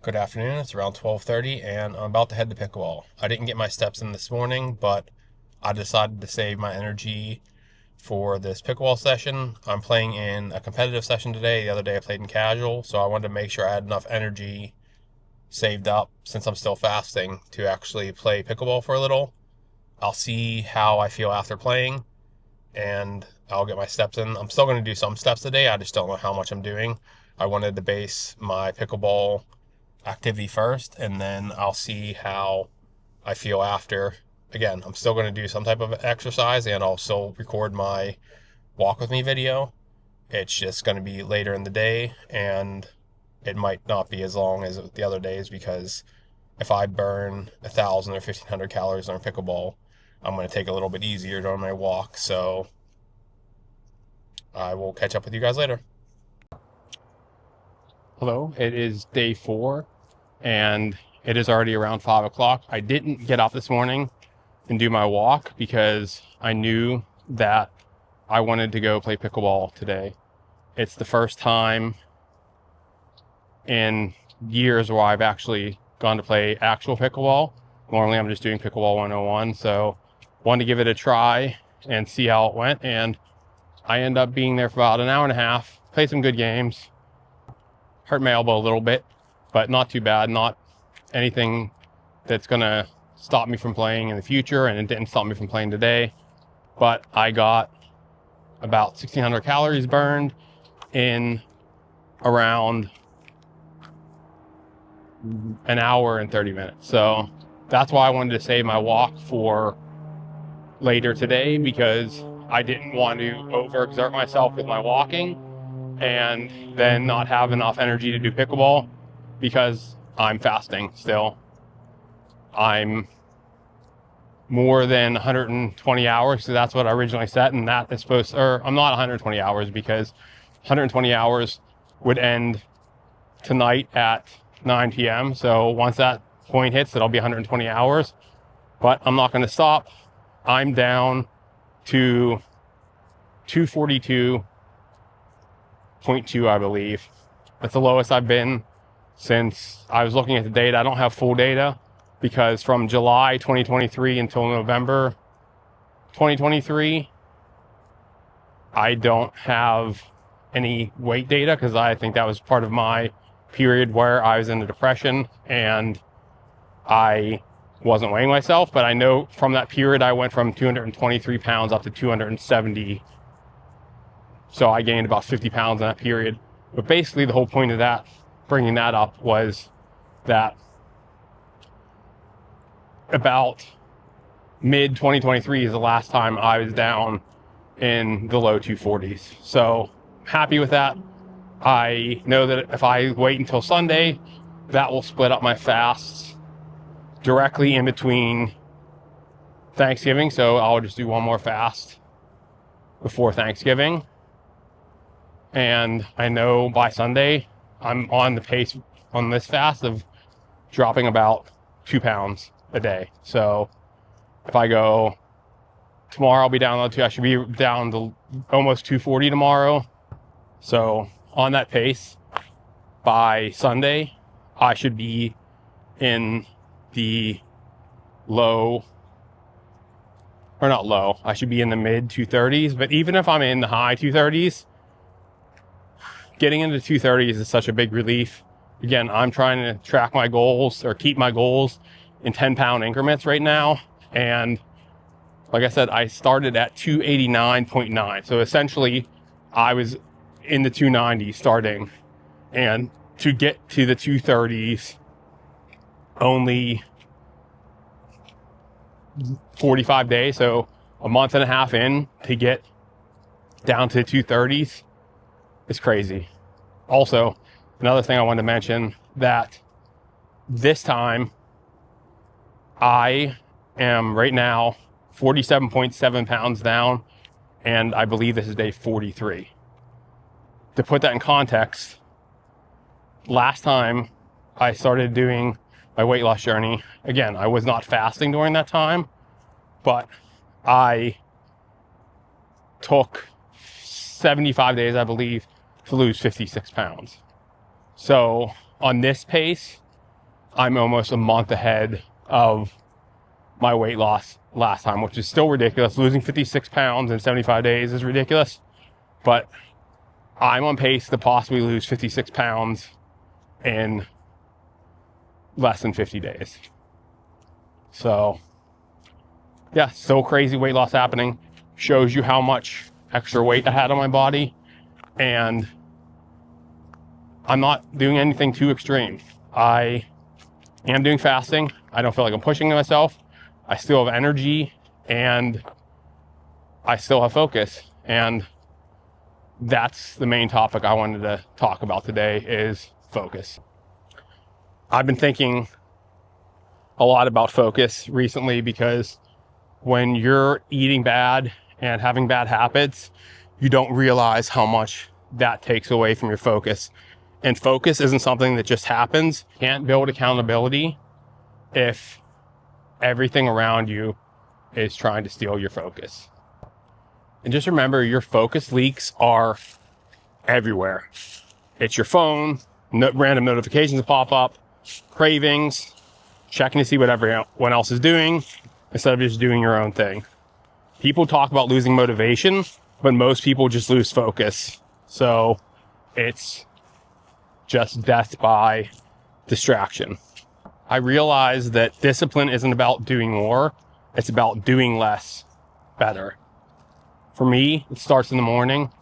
Good afternoon. It's around 12:30 and I'm about to head to pickleball. I didn't get my steps in this morning, but I decided to save my energy for this pickleball session. I'm playing in a competitive session today. The other day I played in casual, so I wanted to make sure I had enough energy saved up since I'm still fasting to actually play pickleball for a little. I'll see how I feel after playing and I'll get my steps in. I'm still going to do some steps today. I just don't know how much I'm doing. I wanted to base my pickleball activity first, and then I'll see how I feel after. Again, I'm still going to do some type of exercise and I'll still record my walk with me video. It's just going to be later in the day and it might not be as long as the other days because if I burn 1,000 or 1,500 calories on pickleball, I'm going to take a little bit easier during my walk. So I will catch up with you guys later. Hello, it is day 4 and it is already around 5 o'clock. I didn't get up this morning and do my walk because I knew that I wanted to go play pickleball today. It's the first time in years where I've actually gone to play actual pickleball. Normally I'm just doing pickleball 101, so wanted to give it a try and see how it went, and I ended up being there for about an hour and a half, played some good games. Hurt my elbow a little bit, but not too bad. Not anything that's gonna stop me from playing in the future, and it didn't stop me from playing today. But I got about 1,600 calories burned in around an hour and 30 minutes. So that's why I wanted to save my walk for later today, because I didn't want to overexert myself with my walking and then not have enough energy to do pickleball because I'm fasting still. I'm more than 120 hours, so that's what I originally set, and that is supposed to, or I'm not 120 hours because 120 hours would end tonight at 9 p.m. So once that point hits, it'll be 120 hours, but I'm not going to stop. I'm down to 242.2, I believe. That's the lowest I've been since I was looking at the data. I don't have full data because from July 2023 until November 2023, I don't have any weight data because I think that was part of my period where I was in a depression and I wasn't weighing myself. But I know from that period, I went from 223 pounds up to 270. So I gained about 50 pounds in that period. But basically the whole point of that, bringing that up, was that about mid 2023 is the last time I was down in the low 240s. So happy with that. I know that if I wait until Sunday, that will split up my fasts directly in between Thanksgiving. So I'll just do one more fast before Thanksgiving. And I know by Sunday, I'm on the pace on this fast of dropping about 2 pounds a day. So if I go tomorrow, I'll be down to, I should be down to almost 240 tomorrow. So on that pace, by Sunday, I should be in the low, or not low, I should be in the mid 230s. But even if I'm in the high 230s, getting into 230s is such a big relief. Again, I'm trying to track my goals or keep my goals in 10-pound increments right now. And like I said, I started at 289.9. So essentially, I was in the 290s starting. And to get to the 230s, only 45 days, so a month and a half in to get down to 230s is crazy. Also, another thing I wanted to mention, that this time I am right now 47.7 pounds down, and I believe this is day 43. To put that in context, last time I started doing my weight loss journey, again, I was not fasting during that time, but I took 75 days, I believe, to lose 56 pounds. So on this pace, I'm almost a month ahead of my weight loss last time, which is still ridiculous. Losing 56 pounds in 75 days is ridiculous, but I'm on pace to possibly lose 56 pounds in less than 50 days. So yeah, still crazy weight loss happening. Shows you how much extra weight I had on my body, and I'm not doing anything too extreme. I am doing fasting. I don't feel like I'm pushing myself. I still have energy and I still have focus. And that's the main topic I wanted to talk about today is focus. I've been thinking a lot about focus recently because when you're eating bad and having bad habits, you don't realize how much that takes away from your focus. And focus isn't something that just happens. You can't build accountability if everything around you is trying to steal your focus. And just remember, your focus leaks are everywhere. It's your phone, random notifications pop up, cravings, checking to see what everyone else is doing instead of just doing your own thing. People talk about losing motivation, but most people just lose focus. So it's just death by distraction. I realize that discipline isn't about doing more, it's about doing less better. For me, it starts in the morning.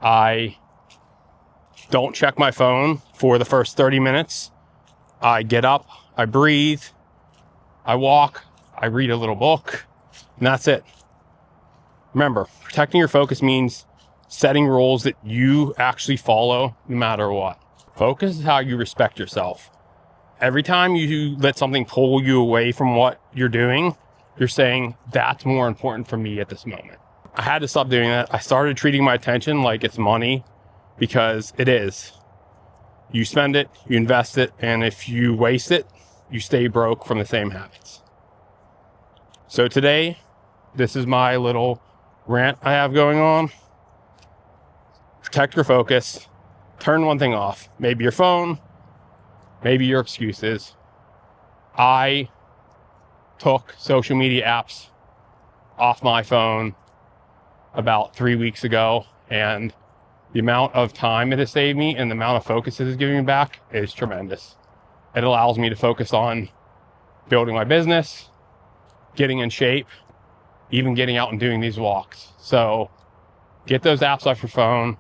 I don't check my phone for the first 30 minutes. I get up, I breathe, I walk, I read a little book, and that's it. Remember, protecting your focus means setting rules that you actually follow no matter what. Focus is how you respect yourself. Every time you let something pull you away from what you're doing, you're saying, that's more important for me at this moment. I had to stop doing that. I started treating my attention like it's money, because it is. You spend it, you invest it, and if you waste it, you stay broke from the same habits. So today, this is my little rant I have going on. Protect your focus. Turn one thing off. Maybe your phone, maybe your excuses. I took social media apps off my phone about 3 weeks ago, and the amount of time it has saved me and the amount of focus it has given me back is tremendous. It allows me to focus on building my business, getting in shape, even getting out and doing these walks. So get those apps off your phone,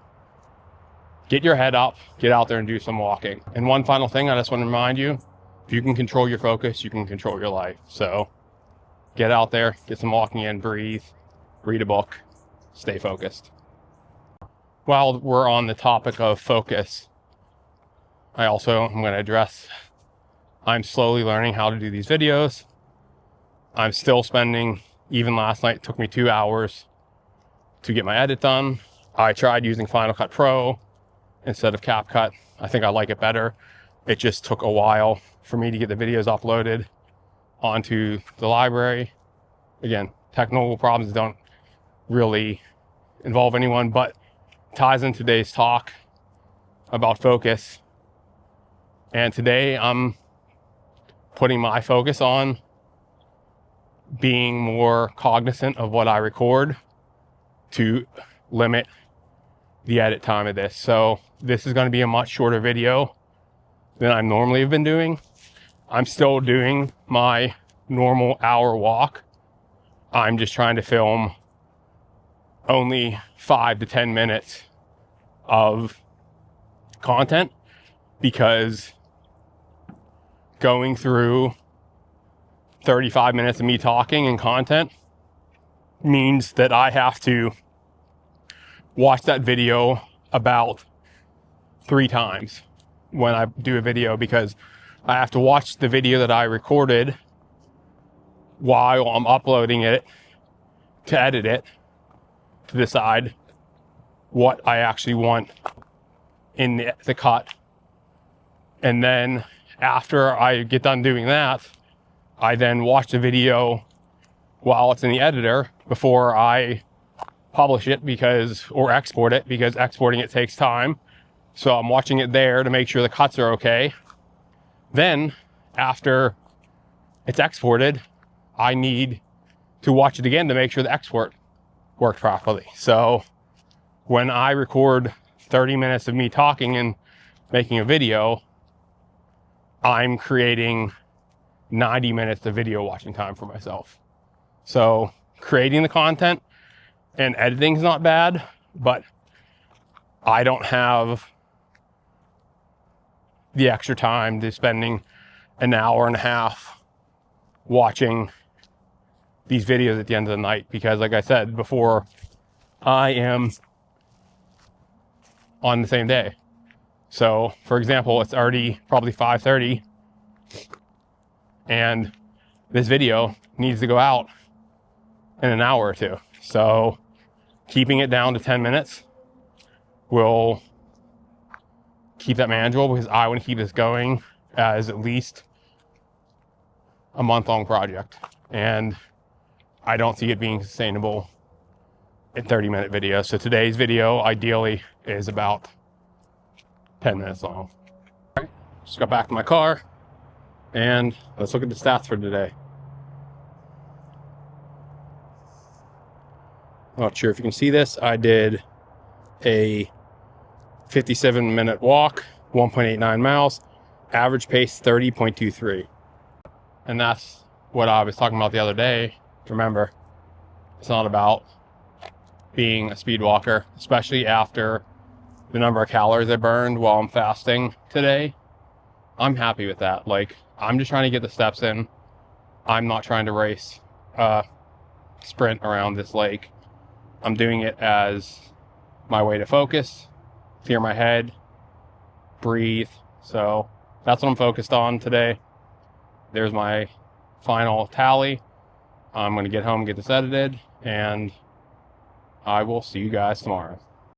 get your head up, get out there and do some walking. And one final thing, I just want to remind you, if you can control your focus, you can control your life. So get out there, get some walking in, breathe, read a book, stay focused. While we're on the topic of focus, I also am going to address, I'm slowly learning how to do these videos. I'm still spending, even last night, it took me 2 hours to get my edit done. I tried using Final Cut Pro instead of CapCut. I think I like it better. It just took a while for me to get the videos uploaded onto the library. Again, technical problems don't really involve anyone, but ties in today's talk about focus. And today I'm putting my focus on being more cognizant of what I record to limit the edit time of this. So this is going to be a much shorter video than I normally have been doing. I'm still doing my normal hour walk. I'm just trying to film only 5 to 10 minutes of content, because going through 35 minutes of me talking and content means that I have to watch that video about 3 times when I do a video, because I have to watch the video that I recorded while I'm uploading it to edit it, to decide what I actually want in the cut. And then after I get done doing that, I then watch the video while it's in the editor before I publish it, or export it, because exporting it takes time. So I'm watching it there to make sure the cuts are okay. Then after it's exported, I need to watch it again to make sure the export worked properly. So when I record 30 minutes of me talking and making a video, I'm creating 90 minutes of video watching time for myself. So creating the content and editing is not bad, but I don't have the extra time to spending an hour and a half watching these videos at the end of the night, because like I said before, I am on the same day. So for example, it's already probably 5:30 and this video needs to go out in an hour or two. So keeping it down to 10 minutes will keep that manageable, because I want to keep this going as at least a month-long project. And I don't see it being sustainable in 30-minute videos. So today's video ideally is about 10 minutes long. All right, just got back to my car and let's look at the stats for today. Not sure if you can see this. I did a 57-minute walk, 1.89 miles, average pace 30.23. And that's what I was talking about the other day. Remember, it's not about being a speed walker, especially after the number of calories I burned while I'm fasting today. I'm happy with that. Like, I'm just trying to get the steps in. I'm not trying to race sprint around this lake. I'm doing it as my way to focus, clear my head, breathe. So that's what I'm focused on today. There's my final tally. I'm going to get home, get this edited, and I will see you guys tomorrow.